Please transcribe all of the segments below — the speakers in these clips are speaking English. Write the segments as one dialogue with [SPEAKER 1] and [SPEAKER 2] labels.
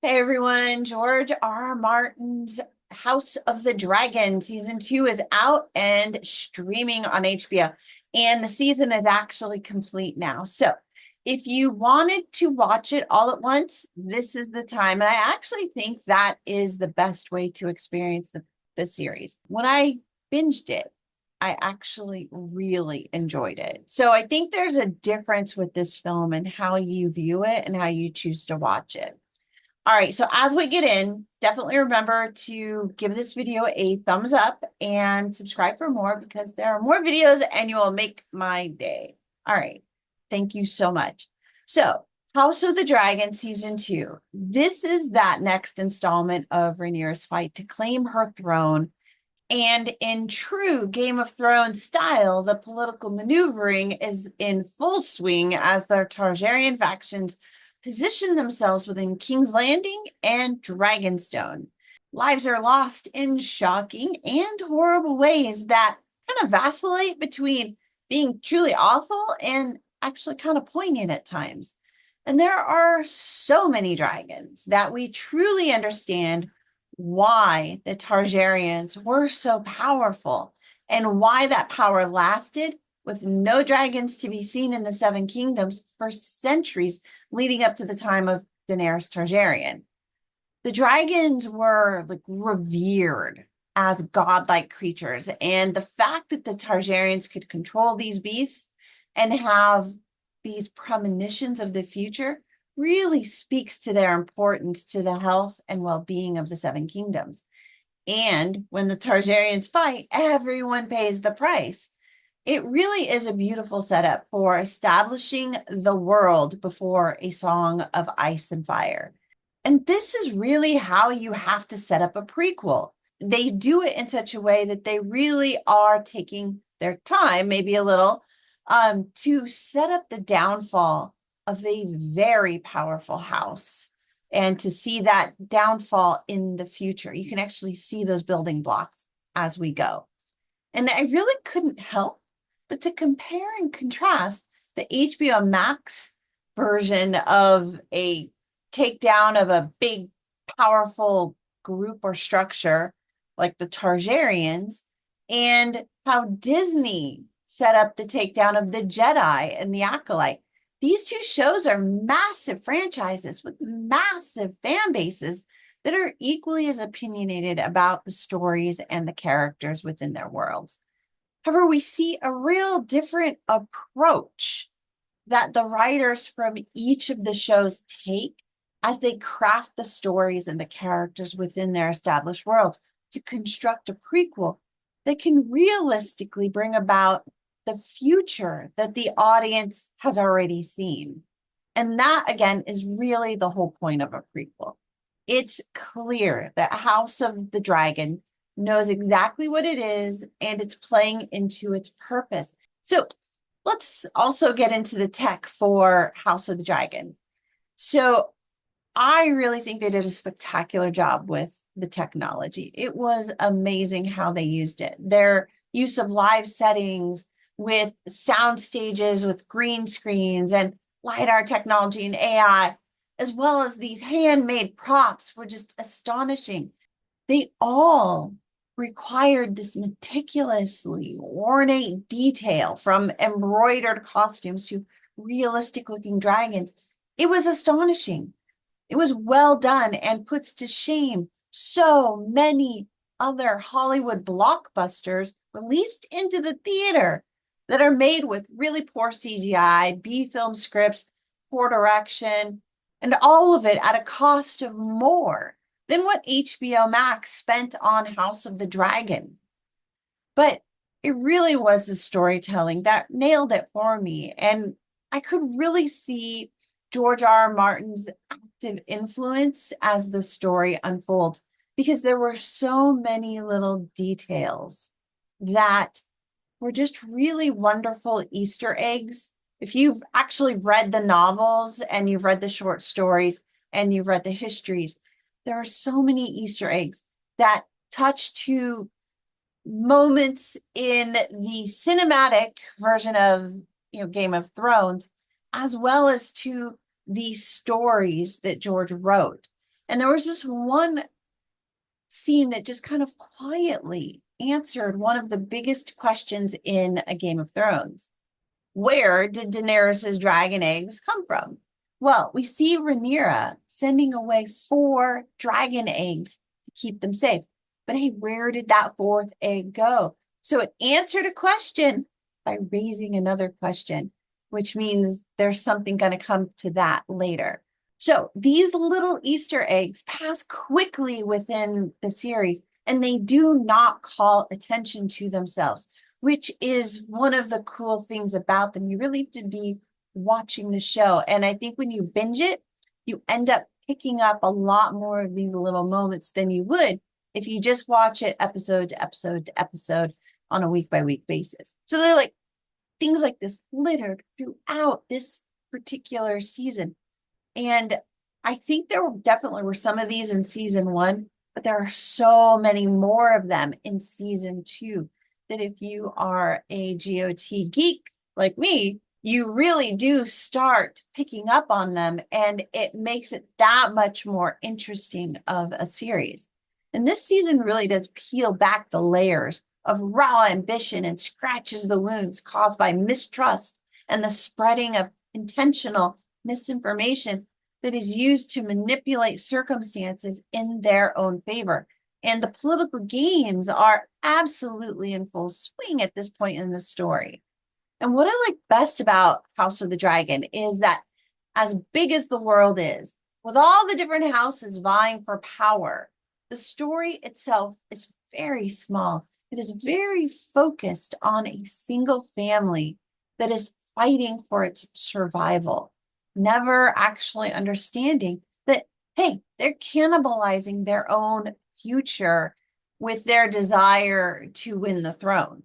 [SPEAKER 1] Hey everyone, George R. R. Martin's House of the Dragon season 2 is out and streaming on HBO. And the season is actually complete now. So if you wanted to watch it all at once, this is the time. And I actually think that is the best way to experience the series. When I binged it, I actually really enjoyed it. So I think there's a difference with this film and how you view it and how you choose to watch it. All right, so as we get in, definitely remember to give this video a thumbs up and subscribe for more because there are more videos and you will make my day. All right, thank you so much. So, House of the Dragon Season 2. This is that next installment of Rhaenyra's fight to claim her throne. And in true Game of Thrones style, the political maneuvering is in full swing as the Targaryen factions position themselves within King's Landing and Dragonstone. Lives are lost in shocking and horrible ways that kind of vacillate between being truly awful and actually kind of poignant at times. And there are so many dragons that we truly understand why the Targaryens were so powerful and why that power lasted with no dragons to be seen in the Seven Kingdoms for centuries leading up to the time of Daenerys Targaryen. The dragons were like revered as godlike creatures, and the fact that the Targaryens could control these beasts and have these premonitions of the future really speaks to their importance to the health and well-being of the Seven Kingdoms. And when the Targaryens fight, everyone pays the price. It really is a beautiful setup for establishing the world before a song of ice and fire. And this is really how you have to set up a prequel. They do it in such a way that they really are taking their time, maybe a little, to set up the downfall of a very powerful house and to see that downfall in the future. You can actually see those building blocks as we go. And I really couldn't help but to compare and contrast the HBO Max version of a takedown of a big, powerful group or structure like the Targaryens and how Disney set up the takedown of the Jedi and the Acolyte. These two shows are massive franchises with massive fan bases that are equally as opinionated about the stories and the characters within their worlds. However, we see a real different approach that the writers from each of the shows take as they craft the stories and the characters within their established worlds to construct a prequel that can realistically bring about the future that the audience has already seen. And that, again, is really the whole point of a prequel. It's clear that House of the Dragon knows exactly what it is and it's playing into its purpose. So let's also get into the tech for House of the Dragon. So I really think they did a spectacular job with the technology. It was amazing how they used it. Their use of live settings with sound stages, with green screens and LiDAR technology and AI, as well as these handmade props were just astonishing. They all required this meticulously ornate detail from embroidered costumes to realistic looking dragons. It was astonishing. It was well done and puts to shame so many other Hollywood blockbusters released into the theater that are made with really poor CGI, B film scripts, poor direction, and all of it at a cost of more than what HBO Max spent on House of the Dragon. But it really was the storytelling that nailed it for me. And I could really see George R. R. Martin's active influence as the story unfolds because there were so many little details that were just really wonderful Easter eggs. If you've actually read the novels and you've read the short stories and you've read the histories, there are so many Easter eggs that touch to moments in the cinematic version of Game of Thrones, as well as to the stories that George wrote. And there was just one scene that just kind of quietly answered one of the biggest questions in A Game of Thrones. Where did Daenerys's dragon eggs come from? Well, we see Rhaenyra sending away 4 dragon eggs to keep them safe. But hey, where did that 4th egg go? So it answered a question by raising another question, which means there's something going to come to that later. So these little Easter eggs pass quickly within the series, and they do not call attention to themselves, which is one of the cool things about them. You really have to be watching the show. And I think when you binge it, you end up picking up a lot more of these little moments than you would if you just watch it episode to episode to episode on a week by week basis. So they're like things like this littered throughout this particular season. And I think there definitely were some of these in season 1, but there are so many more of them in season 2 that if you are a GOT geek like me, you really do start picking up on them, and it makes it that much more interesting of a series. And this season really does peel back the layers of raw ambition and scratches the wounds caused by mistrust and the spreading of intentional misinformation that is used to manipulate circumstances in their own favor. And the political games are absolutely in full swing at this point in the story. And what I like best about House of the Dragon is that as big as the world is, with all the different houses vying for power, the story itself is very small. It is very focused on a single family that is fighting for its survival, never actually understanding that, hey, they're cannibalizing their own future with their desire to win the throne.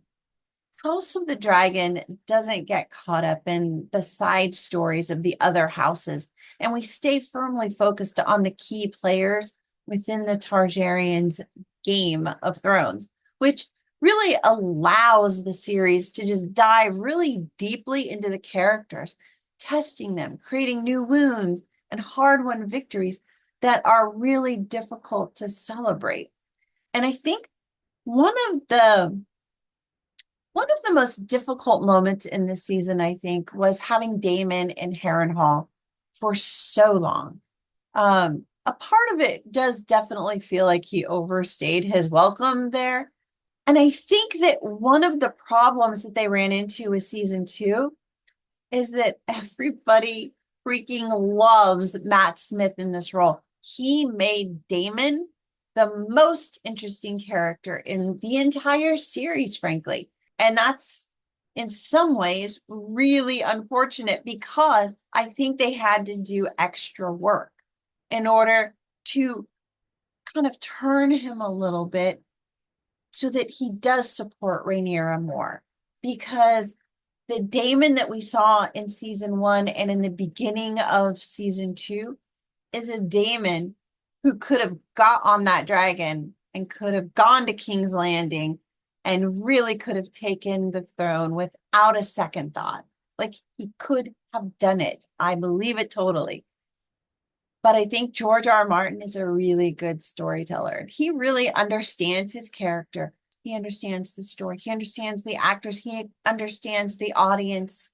[SPEAKER 1] House of the Dragon doesn't get caught up in the side stories of the other houses, and we stay firmly focused on the key players within the Targaryens Game of Thrones, which really allows the series to just dive really deeply into the characters, testing them, creating new wounds and hard-won victories that are really difficult to celebrate. And I think one of the most difficult moments in this season, I think, was having Daemon in Harrenhal for so long. A part of it does definitely feel like he overstayed his welcome there. And I think that one of the problems that they ran into with season 2 is that everybody freaking loves Matt Smith in this role. He made Daemon the most interesting character in the entire series, frankly. And that's in some ways really unfortunate because I think they had to do extra work in order to kind of turn him a little bit so that he does support Rhaenyra more. Because the Daemon that we saw in season 1 and in the beginning of season 2 is a Daemon who could have got on that dragon and could have gone to King's Landing and really could have taken the throne without a second thought. Like, he could have done it. I believe it totally. But I think George R. R. Martin is a really good storyteller. He really understands his character. He understands the story. He understands the actors. He understands the audience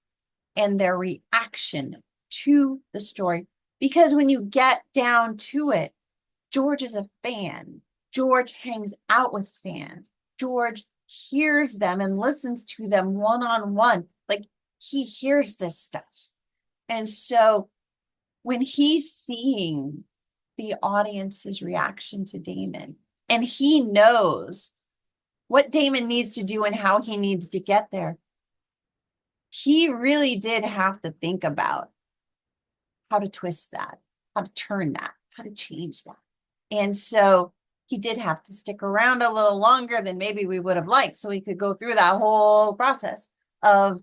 [SPEAKER 1] and their reaction to the story. Because when you get down to it, George is a fan. George hangs out with fans. George hears them and listens to them one-on-one. Like, he hears this stuff. And so when he's seeing the audience's reaction to Daemon, and he knows what Daemon needs to do and how he needs to get there, he really did have to think about how to twist that, how to turn that, how to change that. And so he did have to stick around a little longer than maybe we would have liked, so he could go through that whole process of,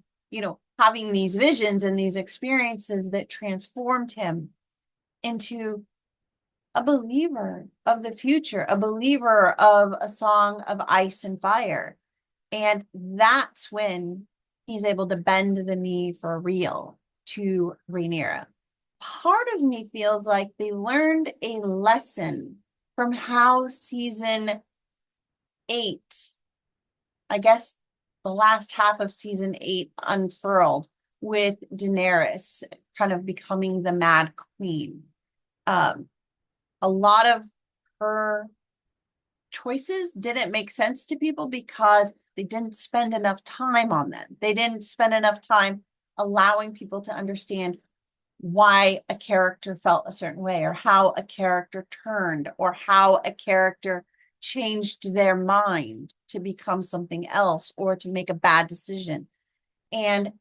[SPEAKER 1] having these visions and these experiences that transformed him into a believer of the future, a believer of a song of ice and fire. And that's when he's able to bend the knee for real to Rhaenyra, part of me feels like they learned a lesson from how season 8, I guess the last half of season 8 unfurled with Daenerys kind of becoming the Mad Queen. A lot of her choices didn't make sense to people because they didn't spend enough time on them. They didn't spend enough time allowing people to understand why a character felt a certain way, or how a character turned, or how a character changed their mind to become something else or to make a bad decision. And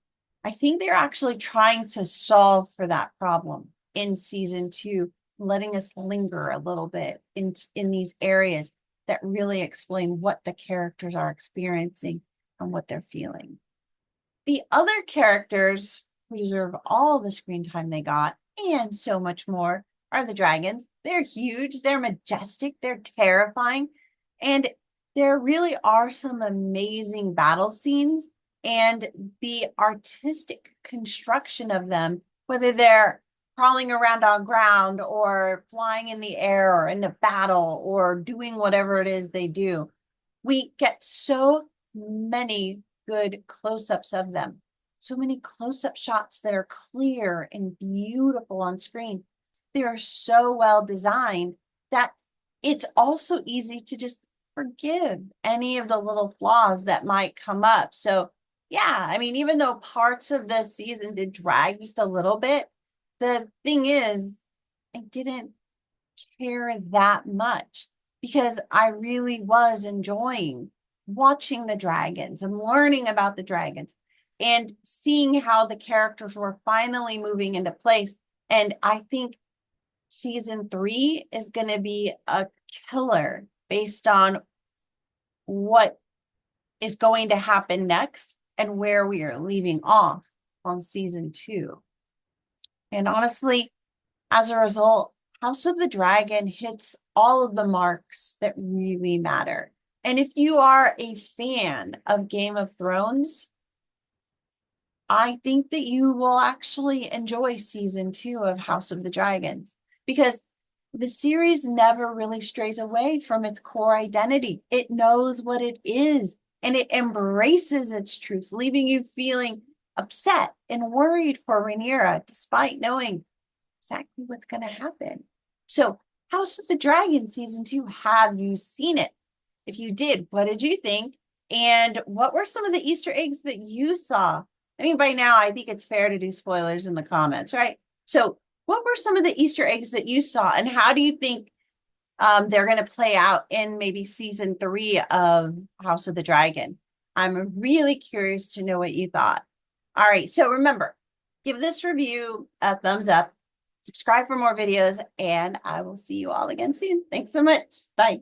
[SPEAKER 1] I think they're actually trying to solve for that problem in season 2, letting us linger a little bit in these areas that really explain what the characters are experiencing and what they're feeling. The other characters who deserve all the screen time they got and so much more are the dragons. They're huge, they're majestic, they're terrifying, and there really are some amazing battle scenes, and the artistic construction of them, whether they're crawling around on ground or flying in the air or in a battle or doing whatever it is they do, we get so many good close-ups of them. So many close-up shots that are clear and beautiful on screen. They are so well designed that it's also easy to just forgive any of the little flaws that might come up. So yeah, I mean, even though parts of the season did drag just a little bit, the thing is, I didn't care that much because I really was enjoying watching the dragons and learning about the dragons and seeing how the characters were finally moving into place. And I think season 3 is going to be a killer based on what is going to happen next and where we are leaving off on season 2. And honestly, as a result, House of the Dragon hits all of the marks that really matter. And if you are a fan of Game of Thrones, I think that you will actually enjoy season 2 of House of the Dragons, because the series never really strays away from its core identity. It knows what it is and it embraces its truth, leaving you feeling upset and worried for Rhaenyra, despite knowing exactly what's going to happen. So, House of the Dragon season 2, have you seen it? If you did, what did you think? And what were some of the Easter eggs that you saw? I mean, by now, I think it's fair to do spoilers in the comments, right? So, what were some of the Easter eggs that you saw, and how do you think they're going to play out in maybe season 3 of House of the Dragon? I'm really curious to know what you thought. All right, so remember, give this review a thumbs up, subscribe for more videos, and I will see you all again soon. Thanks so much. Bye.